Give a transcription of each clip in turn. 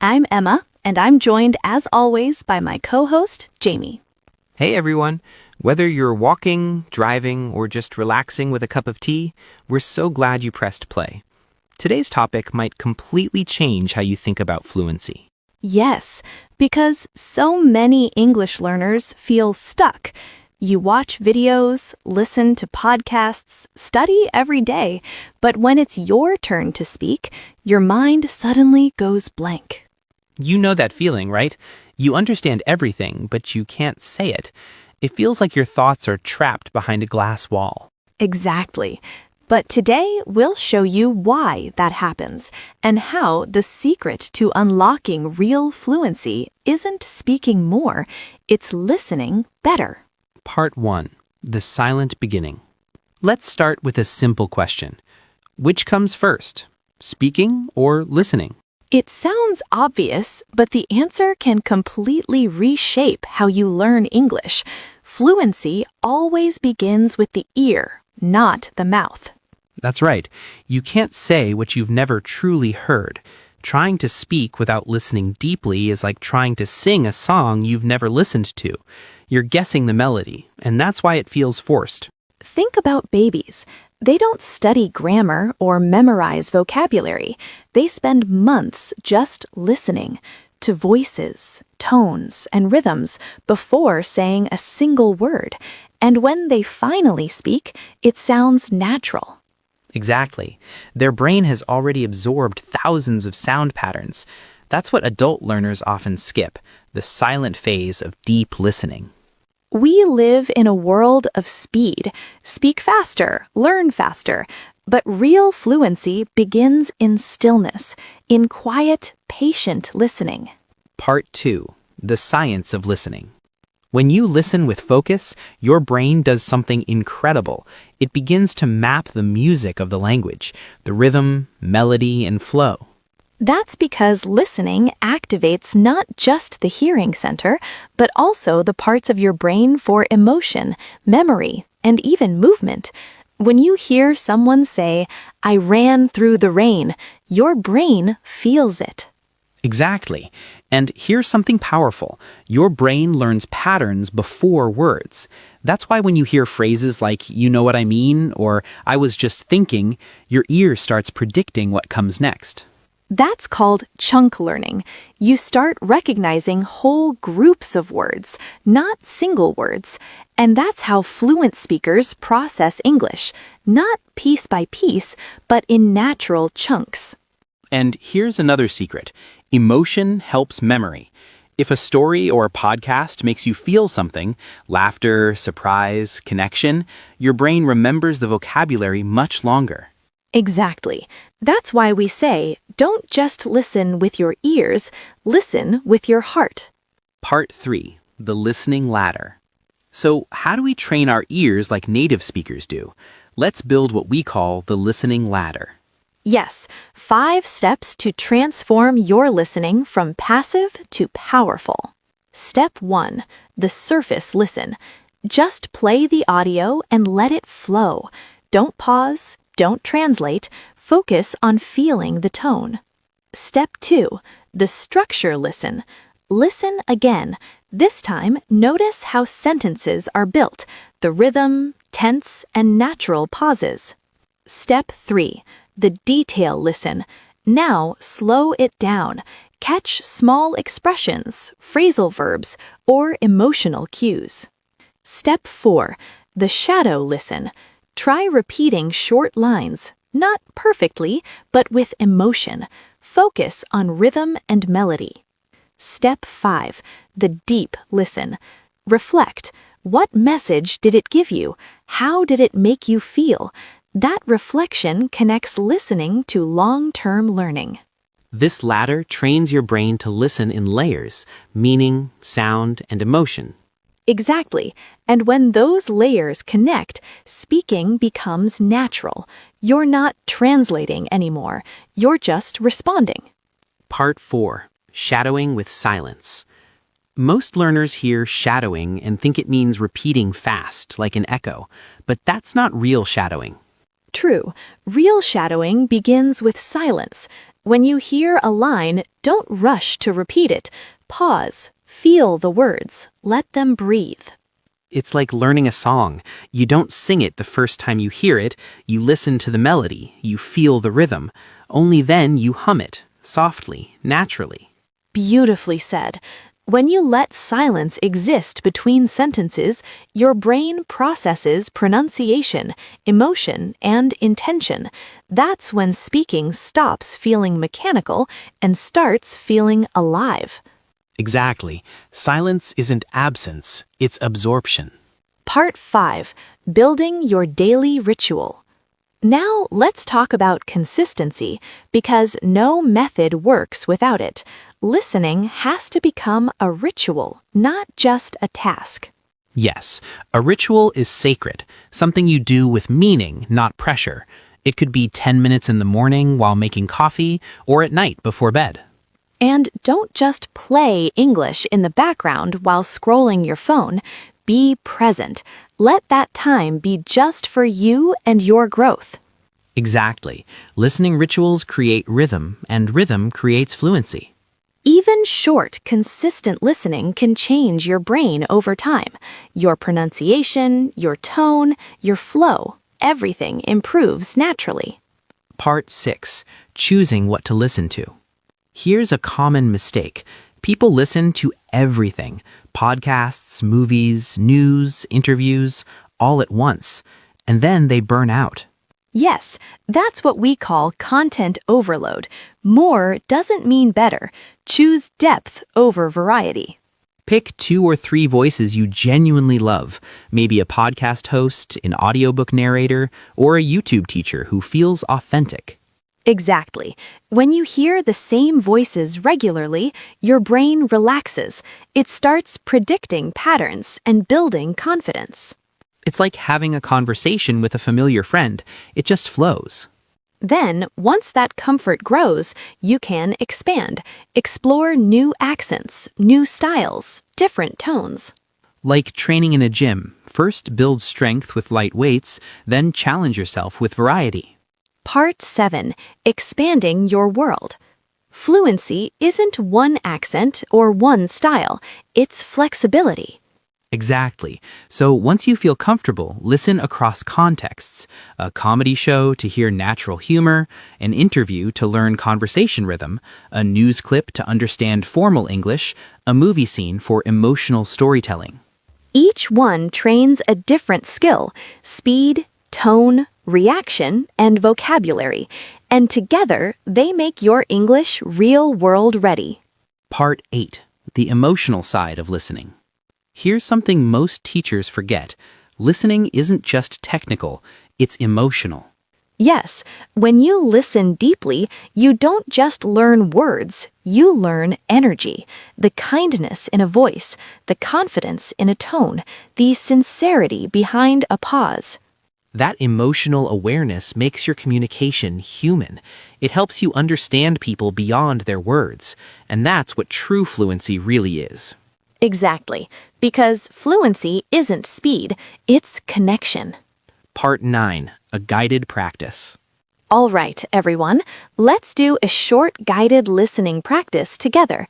I'm Emma, and I'm joined, as always, by my co-host, Jamie. Hey everyone! Whether you're walking, driving, or just relaxing with a cup of tea, we're so glad you pressed play. Today's topic might completely change how you think about fluency. Yes, because so many English learners feel stuck. You watch videos, listen to podcasts, study every day, but when it's your turn to speak, your mind suddenly goes blank. You know that feeling, right? You understand everything, but you can't say it. It feels like your thoughts are trapped behind a glass wall. Exactly. But today, we'll show you why that happens and how the secret to unlocking real fluency isn't speaking more, it's listening better. Part 1. The silent beginning. Let's start with a simple question. Which comes first, speaking or listening? It sounds obvious, but the answer can completely reshape how you learn English. Fluency always begins with the ear, not the mouth. That's right. You can't say what you've never truly heard. Trying to speak without listening deeply is like trying to sing a song you've never listened to. You're guessing the melody, and that's why it feels forced. Think about babies. They don't study grammar or memorize vocabulary. They spend months just listening to voices, tones, and rhythms before saying a single word. And when they finally speak, it sounds natural. Exactly. Their brain has already absorbed thousands of sound patterns. That's what adult learners often skip, the silent phase of deep listening. We live in a world of speed. Speak faster, learn faster. But real fluency begins in stillness, in quiet, patient listening. Part 2. The science of listening. When you listen with focus, your brain does something incredible. It begins to map the music of the language, the rhythm, melody, and flow. That's because listening activates not just the hearing center, but also the parts of your brain for emotion, memory, and even movement. When you hear someone say, "I ran through the rain," your brain feels it. Exactly. And here's something powerful. Your brain learns patterns before words. That's why when you hear phrases like, "you know what I mean," or "I was just thinking," your ear starts predicting what comes next. That's called chunk learning. You start recognizing whole groups of words, not single words. And that's how fluent speakers process English, not piece by piece, but in natural chunks. And here's another secret. Emotion helps memory. If a story or a podcast makes you feel something, laughter, surprise, connection, your brain remembers the vocabulary much longer. Exactly. That's why we say, don't just listen with your ears, listen with your heart. Part 3. The listening ladder. So, how do we train our ears like native speakers do? Let's build what we call the listening ladder. Yes, 5 steps to transform your listening from passive to powerful. Step 1. The surface listen. Just play the audio and let it flow. Don't pause. Don't translate, focus on feeling the tone. Step 2. The structure listen. Listen again. This time, notice how sentences are built, the rhythm, tense, and natural pauses. Step 3. The detail listen. Now, slow it down. Catch small expressions, phrasal verbs, or emotional cues. Step 4. The shadow listen. Try repeating short lines, not perfectly, but with emotion. Focus on rhythm and melody. Step 5. The deep listen. Reflect. What message did it give you? How did it make you feel? That reflection connects listening to long-term learning. This ladder trains your brain to listen in layers, meaning, sound, and emotion. Exactly. And when those layers connect, speaking becomes natural. You're not translating anymore. You're just responding. Part 4. Shadowing with silence. Most learners hear shadowing and think it means repeating fast, like an echo, but that's not real shadowing. True. Real shadowing begins with silence. When you hear a line, don't rush to repeat it. Pause, feel the words, let them breathe. It's like learning a song. You don't sing it the first time you hear it, you listen to the melody, you feel the rhythm. Only then you hum it, softly, naturally. Beautifully said. When you let silence exist between sentences, your brain processes pronunciation, emotion, and intention. That's when speaking stops feeling mechanical and starts feeling alive. Exactly. Silence isn't absence, it's absorption. Part 5. Building your daily ritual. Now let's talk about consistency, because no method works without it. Listening has to become a ritual, not just a task. Yes, a ritual is sacred, something you do with meaning, not pressure. It could be 10 minutes in the morning while making coffee or at night before bed. And don't just play English in the background while scrolling your phone. Be present. Let that time be just for you and your growth. Exactly. Listening rituals create rhythm, and rhythm creates fluency. Even short, consistent listening can change your brain over time. Your pronunciation, your tone, your flow, everything improves naturally. Part 6. Choosing what to listen to. Here's a common mistake. People listen to everything. Podcasts, movies, news, interviews, all at once. And then they burn out. Yes, that's what we call content overload. More doesn't mean better. Choose depth over variety. Pick 2 or 3 voices you genuinely love, maybe a podcast host, an audiobook narrator, or a YouTube teacher who feels authentic. Exactly. When you hear the same voices regularly, your brain relaxes. It starts predicting patterns and building confidence. It's like having a conversation with a familiar friend. It just flows. Then, once that comfort grows, you can expand. Explore new accents, new styles, different tones. Like training in a gym, first build strength with light weights, then challenge yourself with variety. Part 7. Expanding your world. Fluency isn't one accent or one style, it's flexibility. Exactly. So once you feel comfortable, listen across contexts. A comedy show to hear natural humor, an interview to learn conversation rhythm, a news clip to understand formal English, a movie scene for emotional storytelling. Each one trains a different skill: speed, tone, reaction, and vocabulary. And together, they make your English real-world ready. Part 8. The emotional side of listening. Here's something most teachers forget. Listening isn't just technical, it's emotional. Yes, when you listen deeply, you don't just learn words, you learn energy, the kindness in a voice, the confidence in a tone, the sincerity behind a pause. That emotional awareness makes your communication human. It helps you understand people beyond their words, and that's what true fluency really is. Exactly, because fluency isn't speed, it's connection. Part 9. A guided practice. All right, everyone, let's do a short guided listening practice together.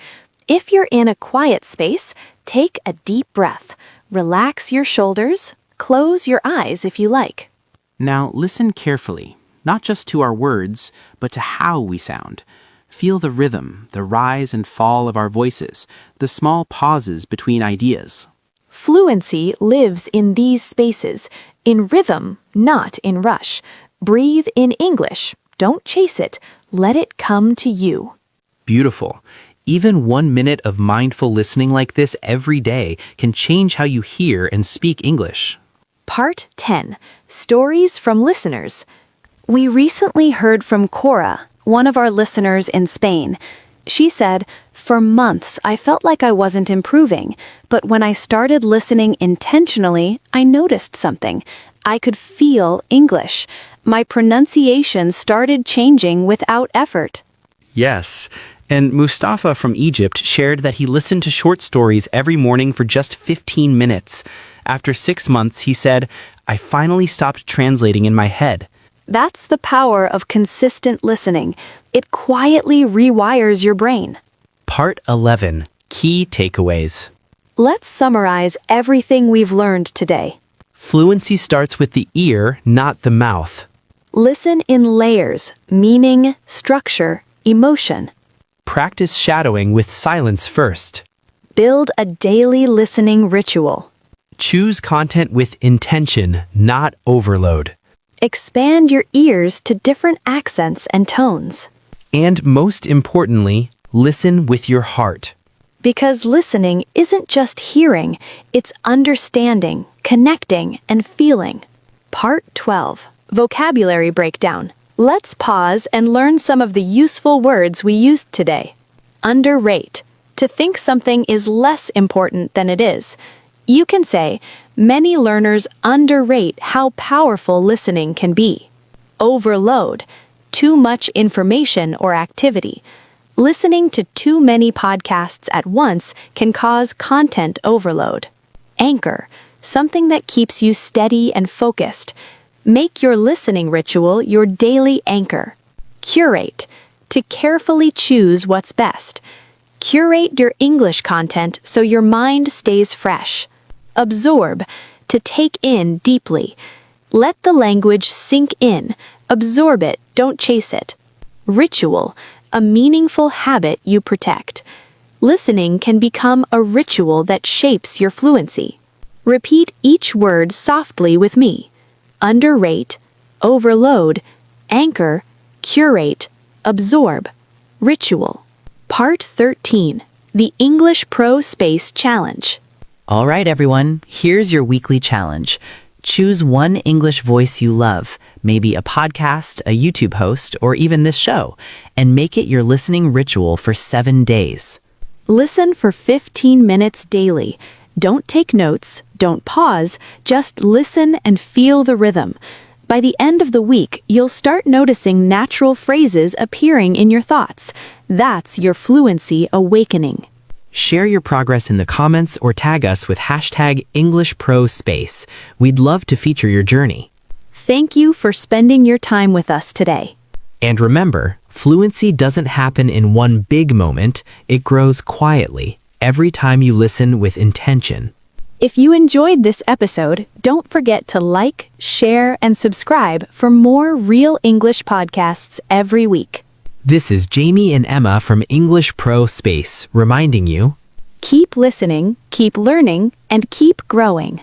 If you're in a quiet space, take a deep breath, relax your shoulders, close your eyes if you like. Now listen carefully, not just to our words, but to how we sound. Feel the rhythm, the rise and fall of our voices, the small pauses between ideas. Fluency lives in these spaces, in rhythm, not in rush. Breathe in English. Don't chase it. Let it come to you. Beautiful. Even 1 minute of mindful listening like this every day can change how you hear and speak English. Part 10. Stories from listeners. We recently heard from Cora, one of our listeners in Spain. She said, "For months, I felt like I wasn't improving, but when I started listening intentionally, I noticed something. I could feel English. My pronunciation started changing without effort." Yes, and Mustafa from Egypt shared that he listened to short stories every morning for just 15 minutes. After 6 months, he said, "I finally stopped translating in my head." That's the power of consistent listening. It quietly rewires your brain. Part 11. Key takeaways. Let's summarize everything we've learned today. Fluency starts with the ear, not the mouth. Listen in layers, meaning, structure, emotion. Practice shadowing with silence first. Build a daily listening ritual. Choose content with intention, not overload. Expand your ears to different accents and tones. And most importantly, listen with your heart. Because listening isn't just hearing, it's understanding, connecting, and feeling. Part 12. Vocabulary breakdown. Let's pause and learn some of the useful words we used today. Underrate. To think something is less important than it is. You can say, many learners underrate how powerful listening can be. Overload. Too much information or activity. Listening to too many podcasts at once can cause content overload. Anchor. Something that keeps you steady and focused. Make your listening ritual your daily anchor. Curate. To carefully choose what's best. Curate your English content so your mind stays fresh. Absorb. To take in deeply. Let the language sink in. Absorb it, don't chase it. Ritual. A meaningful habit you protect. Listening can become a ritual that shapes your fluency. Repeat each word softly with me. Underrate, overload, anchor, curate, absorb, ritual. Part 13. The English Pro Space Challenge. All right, everyone, here's your weekly challenge. Choose one English voice you love, maybe a podcast, a YouTube host, or even this show, and make it your listening ritual for 7 days. Listen for 15 minutes daily. Don't take notes, don't pause, just listen and feel the rhythm. By the end of the week, you'll start noticing natural phrases appearing in your thoughts. That's your fluency awakening. Share your progress in the comments or tag us with hashtag EnglishProSpace. We'd love to feature your journey. Thank you for spending your time with us today. And remember, fluency doesn't happen in one big moment. It grows quietly every time you listen with intention. If you enjoyed this episode, don't forget to like, share, and subscribe for more real English podcasts every week. This is Jamie and Emma from English Pro Space, reminding you, Keep listening, keep learning, and keep growing.